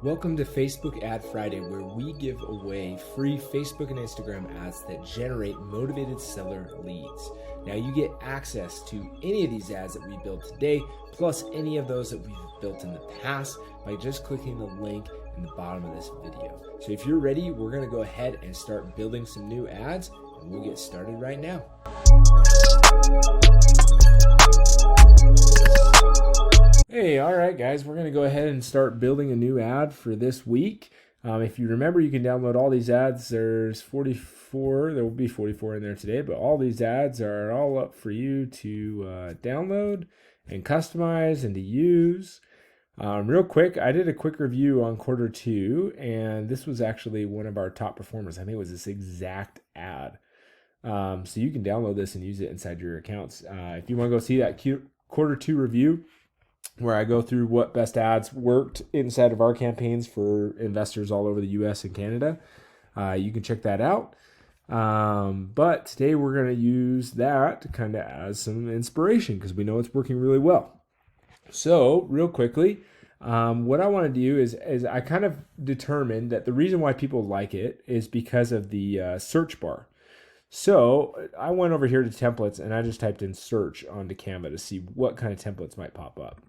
Welcome to Facebook Ad Friday, where we give away free Facebook and Instagram ads that generate motivated seller leads. Now you get access to any of these ads that we built today, plus any of those that we've built in the past by just clicking the link in the bottom of this video. So if you're ready, we're gonna go ahead and start building some new ads, and we'll get started right now. Hey, all right, guys, we're going to go ahead and start building a new ad for this week. If you remember, you can download all these ads. There's 44. There will be 44 in there today, but all these ads are all up for you to download and customize and to use. Real quick, I did a quick review on quarter two, and this was actually one of our top performers. I think it was this exact ad. So you can download this and use it inside your accounts. If you want to go see that quarter two review, where I go through what best ads worked inside of our campaigns for investors all over the US and Canada, you can check that out. But today we're going to use that kind of as some inspiration because we know it's working really well. So real quickly, what I want to do is I kind of determined that the reason why people like it is because of the search bar. So I went over here to templates and I just typed in search onto Canva to see what kind of templates might pop up.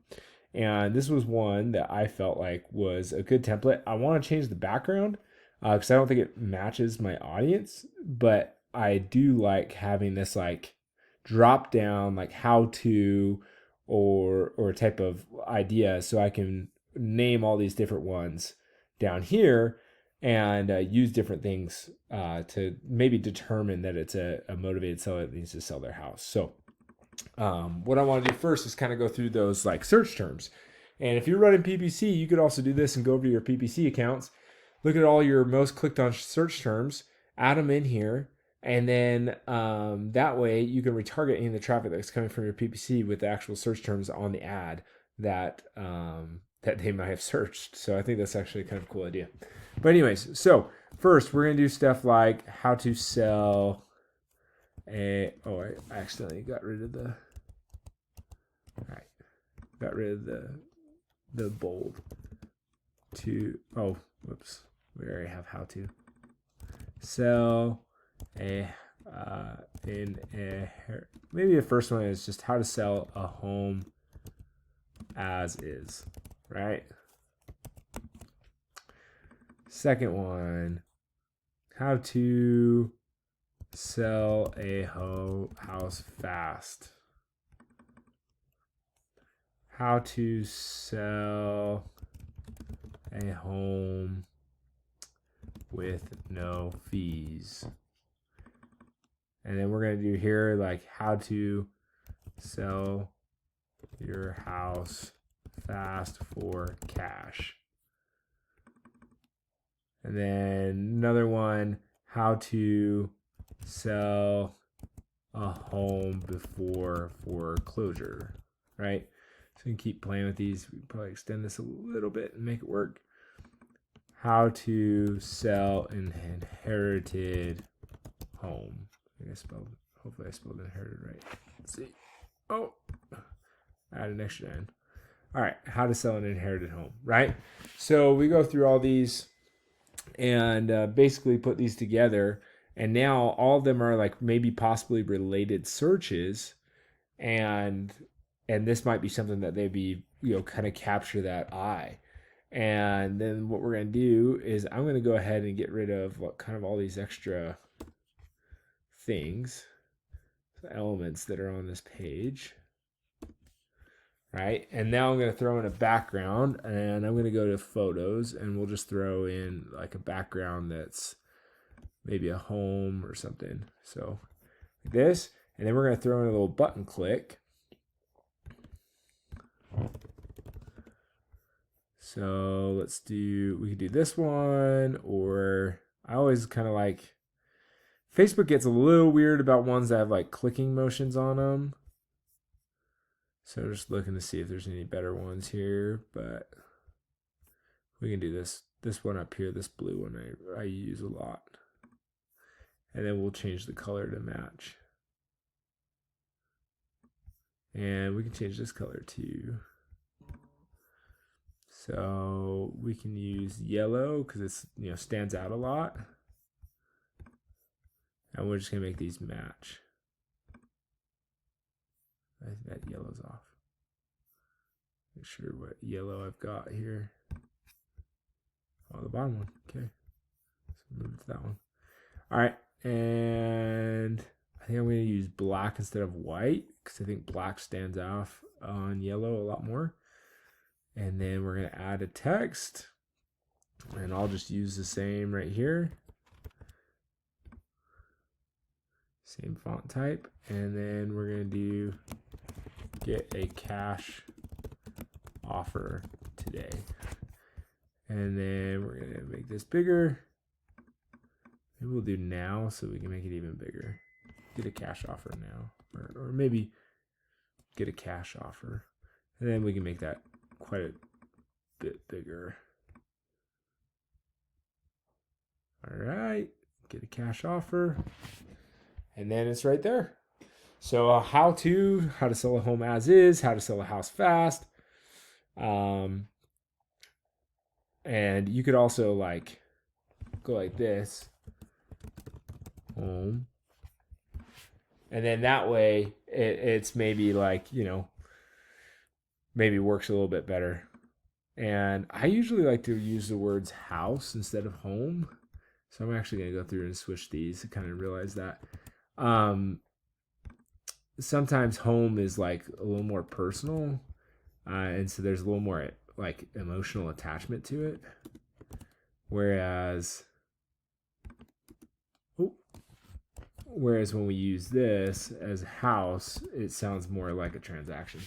And this was one that I felt like was a good template. I want to change the background because I don't think it matches my audience, but I do like having this like drop down, like how to or type of idea, so I can name all these different ones down here and use different things to maybe determine that it's a motivated seller that needs to sell their house. So what I want to do first is kind of go through those like search terms. And if you're running PPC, you could also do this and go over to your PPC accounts, look at all your most clicked on search terms, add them in here, and then that way you can retarget any of the traffic that's coming from your PPC with the actual search terms on the ad that they might have searched. So I think that's actually kind of a cool idea. But anyways, so first we're going to do stuff like how to sell I accidentally got rid of the bold to, whoops, we already have how to sell maybe the first one is just how to sell a home as is, right? Second one, how to sell a house fast. How to sell a home with no fees. And then we're going to do here like how to sell your house fast for cash. And then another one, how to sell a home before foreclosure, right? So you can keep playing with these. We can probably extend this a little bit and make it work. How to sell an inherited home. Hopefully I spelled inherited right. Let's see. Oh, add an extra N. All right, how to sell an inherited home, right? So we go through all these and basically put these together, and now all of them are like maybe possibly related searches, and this might be something that they'd be, kind of capture that eye. And then what we're going to do is I'm going to go ahead and get rid of kind of all these extra things, elements that are on this page, right? And now I'm going to throw in a background, and I'm going to go to photos, and we'll just throw in like a background that's maybe a home or something. So like this, and then we're going to throw in a little button click. So we could do this one, or I always kind of like, Facebook gets a little weird about ones that have like clicking motions on them. So just looking to see if there's any better ones here, but we can do this one up here, this blue one I use a lot. And then we'll change the color to match. And we can change this color to So we can use yellow because it's, stands out a lot. And we're just going to make these match. I think that yellow's off. Make sure what yellow I've got here. Oh, the bottom one. Okay. So move it to that one. All right. And I think I'm going to use black instead of white because I think black stands off on yellow a lot more. And then we're going to add a text. And I'll just use the same right here. Same font type. And then we're going to do get a cash offer today. And then we're going to make this bigger. Maybe we'll do now so we can make it even bigger. Get a cash offer now. Or maybe get a cash offer. And then we can make that quite a bit bigger. All right. Get a cash offer. And then it's right there. So how to sell a home as is, how to sell a house fast. And you could also go like this. Home. And then that way it's maybe maybe works a little bit better. And I usually like to use the words house instead of home. So I'm actually going to go through and switch these to kind of realize that. Sometimes home is a little more personal. And so there's a little more emotional attachment to it. Whereas when we use this as house, it sounds more like a transaction.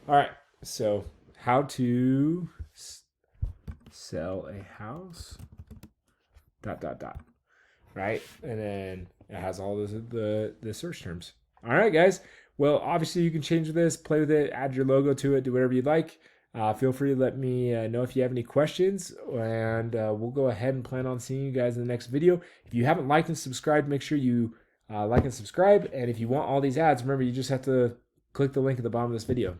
All right. So how to sell a house, ... Right. And then it has all the search terms. All right, guys. Well, obviously you can change this, play with it, add your logo to it, do whatever you'd like. Feel free to let me know if you have any questions, and we'll go ahead and plan on seeing you guys in the next video. If you haven't liked and subscribed, make sure you like and subscribe. And if you want all these ads, remember you just have to click the link at the bottom of this video,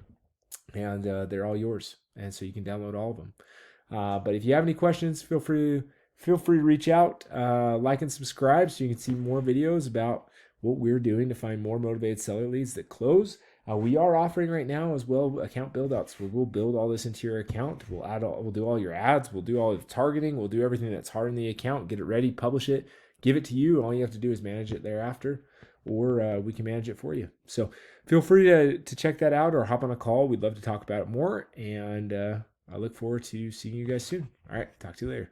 and they're all yours. And so you can download all of them. But if you have any questions, feel free to reach out, like and subscribe so you can see more videos about what we're doing to find more motivated seller leads that close. We are offering right now as well account build outs where we'll build all this into your account. We'll do all your ads. We'll do all the targeting. We'll do everything that's hard in the account, get it ready, publish it, give it to you. All you have to do is manage it thereafter, or we can manage it for you. So feel free to check that out or hop on a call. We'd love to talk about it more. And I look forward to seeing you guys soon. All right. Talk to you later.